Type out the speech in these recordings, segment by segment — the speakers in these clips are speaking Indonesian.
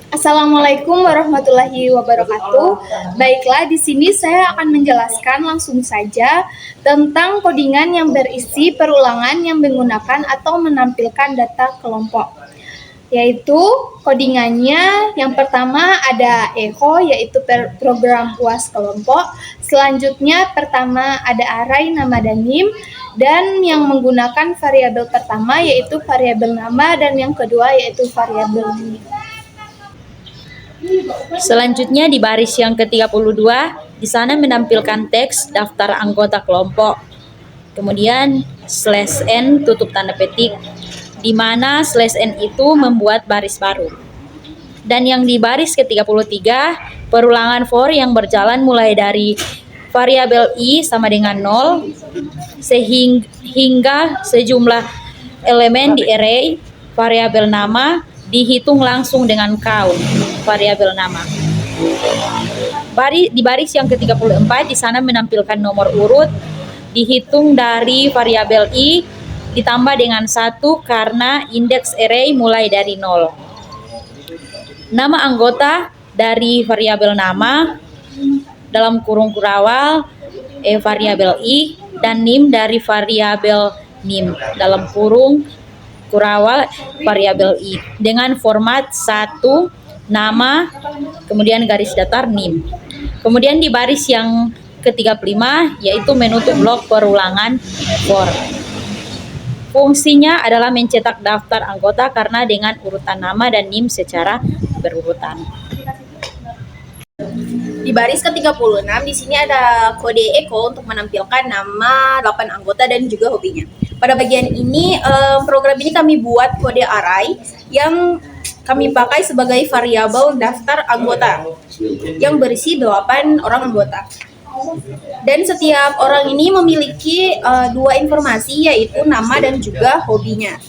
Assalamualaikum warahmatullahi wabarakatuh. Baiklah, di sini saya akan menjelaskan langsung saja tentang codingan yang berisi perulangan yang menggunakan atau menampilkan data kelompok. Yaitu codingannya yang pertama ada echo, yaitu program UAS kelompok. Selanjutnya pertama ada array nama dan NIM, dan yang menggunakan variabel pertama yaitu variabel nama, dan yang kedua yaitu variabel NIM. Selanjutnya di baris yang ke-32, di sana menampilkan teks daftar anggota kelompok. Kemudian /n tutup tanda petik, di mana /n itu membuat baris baru. Dan yang di baris ke-33, perulangan for yang berjalan mulai dari variabel i sama dengan 0 sehingga sejumlah elemen di array variabel nama dihitung langsung dengan count variabel nama. Di baris yang ke-34 di sana menampilkan nomor urut dihitung dari variabel i ditambah dengan 1 karena indeks array mulai dari 0. Nama anggota dari variabel nama dalam kurung kurawal variabel i, dan NIM dari variabel NIM dalam kurung kurawal variabel i dengan format 1 nama kemudian garis datar NIM. Kemudian di baris yang ke-35 yaitu menutup blok perulangan for. Fungsinya adalah mencetak daftar anggota karena dengan urutan nama dan NIM secara berurutan. Di baris ke-36 di sini ada kode echo untuk menampilkan nama 8 anggota dan juga hobinya. Pada bagian ini program ini kami buat kode array yang kami pakai sebagai variabel daftar anggota yang berisi 8 orang anggota. Dan setiap orang ini memiliki 2 informasi, yaitu nama dan juga hobinya.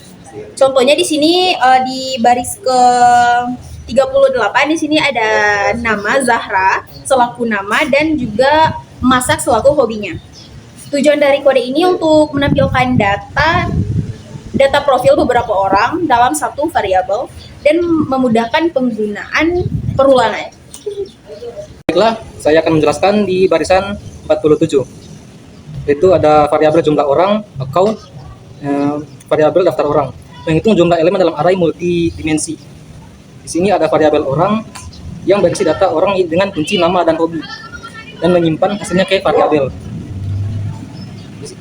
Contohnya di sini di baris ke 38 di sini ada nama Zahra selaku nama dan juga masak selaku hobinya. Tujuan dari kode ini untuk menampilkan data profil beberapa orang dalam satu variabel dan memudahkan penggunaan perulangan. Baiklah, saya akan menjelaskan di barisan 47. Itu ada variabel jumlah orang, account, variabel daftar orang. Menghitung jumlah elemen dalam array multidimensi. Di sini ada variabel orang yang berisi data orang dengan kunci nama dan hobi, dan menyimpan hasilnya ke variabel.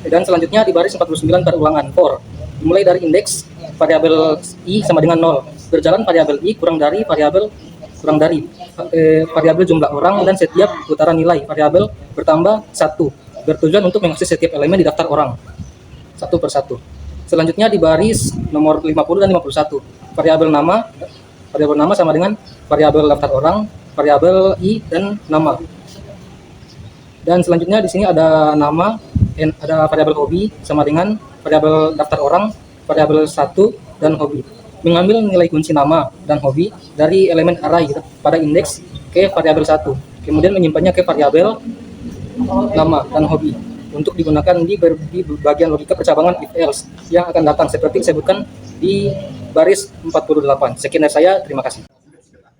Dan selanjutnya di baris 49 perulangan for, dimulai dari indeks variabel i sama dengan 0, berjalan variabel i kurang dari variabel jumlah orang, dan setiap putaran nilai variabel bertambah 1, bertujuan untuk mengakses setiap elemen di daftar orang satu per satu. Selanjutnya di baris nomor 50 dan 51, variabel nama sama dengan variabel daftar orang, variabel i, dan nama. Dan selanjutnya di sini ada nama, ada variabel hobi sama dengan variabel daftar orang, variabel 1, dan hobi. Mengambil nilai kunci nama dan hobi dari elemen array pada indeks ke variabel 1, kemudian menyimpannya ke variabel nama dan hobi untuk digunakan di bagian logika percabangan if else yang akan datang seperti disebutkan di baris 48. Sekian dari saya, terima kasih.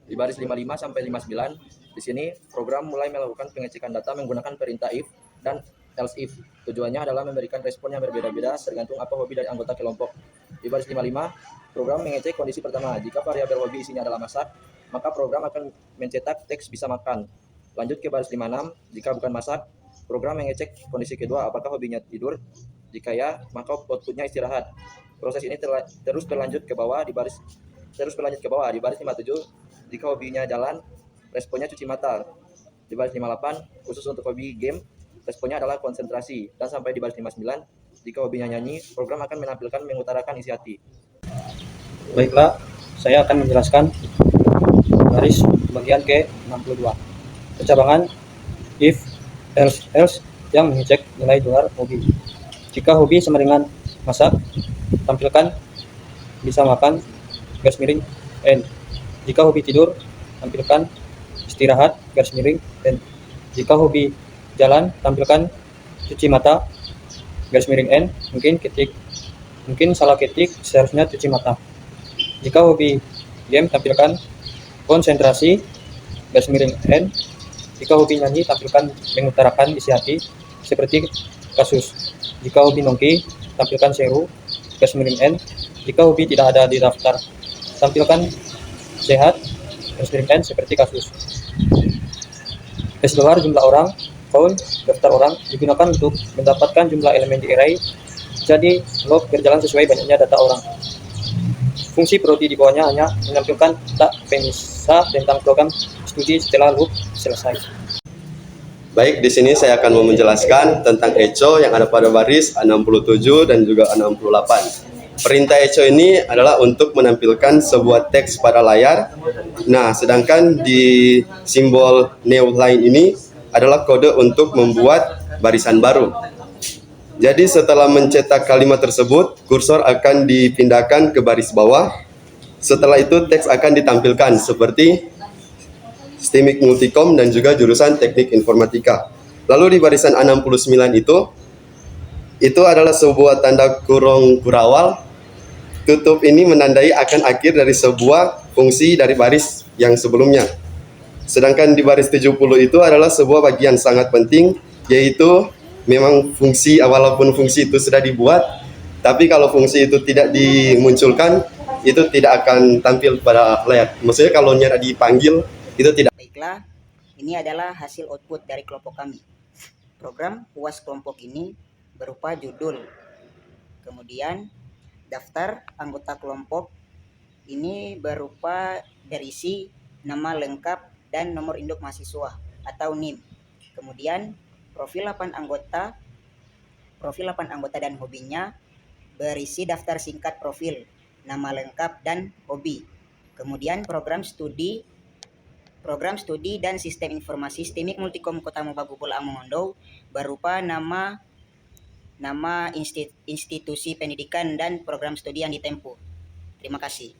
Di baris 55 sampai 59, di sini program mulai melakukan pengecekan data menggunakan perintah if dan else if. Tujuannya adalah memberikan respon yang berbeda-beda tergantung apa hobi dari anggota kelompok. Di baris 55, program mengecek kondisi pertama. Jika variabel hobi isinya adalah masak, maka program akan mencetak teks bisa makan. Lanjut ke baris 56, jika bukan masak, program mengecek kondisi kedua, apakah hobinya tidur. Jika ya, maka outputnya istirahat. Proses ini terus berlanjut ke bawah di baris 57. Jika hobinya jalan, responnya cuci mata. Di baris 58, khusus untuk hobi game, responnya adalah konsentrasi. Dan sampai di baris 59, jika hobinya nyanyi, program akan menampilkan mengutarakan isi hati. Baiklah, saya akan menjelaskan baris bagian ke-62. Percabangan if, else yang mengecek nilai luar hobi. Jika hobi sama dengan masak, tampilkan bisa makan garis miring n. Jika hobi tidur, tampilkan istirahat garis miring n. Jika hobi jalan, tampilkan cuci mata garis miring n. Mungkin salah ketik, seharusnya cuci mata. Jika hobi game, tampilkan konsentrasi garis miring N. Jika hobi nyanyi, tampilkan mengutarakan isi hati seperti kasus. Jika hobi nongki, tampilkan seru garis miring N. Jika hobi tidak ada di daftar, tampilkan sehat garis miring N seperti kasus. Keseluruhan jumlah orang, count, daftar orang digunakan untuk mendapatkan jumlah elemen di array. Jadi log berjalan sesuai banyaknya data orang. Fungsi prodi di bawahnya hanya menampilkan tak pemisah tentang program studi setelah loop selesai. Baik, di sini saya akan menjelaskan tentang echo yang ada pada baris A67 dan juga A68. Perintah echo ini adalah untuk menampilkan sebuah teks pada layar. Nah, sedangkan di simbol new line ini adalah kode untuk membuat barisan baru. Jadi setelah mencetak kalimat tersebut, kursor akan dipindahkan ke baris bawah. Setelah itu teks akan ditampilkan seperti STIMIK Multikom dan juga jurusan Teknik Informatika. Lalu di barisan A69 itu adalah sebuah tanda kurung kurawal. Tutup ini menandai akan akhir dari sebuah fungsi dari baris yang sebelumnya. Sedangkan di baris 70 itu adalah sebuah bagian sangat penting, yaitu memang fungsi, walaupun fungsi itu sudah dibuat, tapi kalau fungsi itu tidak dimunculkan, itu tidak akan tampil pada layar. Maksudnya kalau tidak dipanggil, itu tidak. Baiklah, ini adalah hasil output dari kelompok kami. Program UAS kelompok ini berupa judul, kemudian daftar anggota kelompok ini berupa berisi nama lengkap dan nomor induk mahasiswa atau NIM. Kemudian profil 8 anggota dan hobinya berisi daftar singkat profil, nama lengkap dan hobi. Kemudian program studi dan sistem informasi STIMIK Multikom Kota Mubagubul Amongondo berupa nama institusi pendidikan dan program studi yang ditempuh. Terima kasih.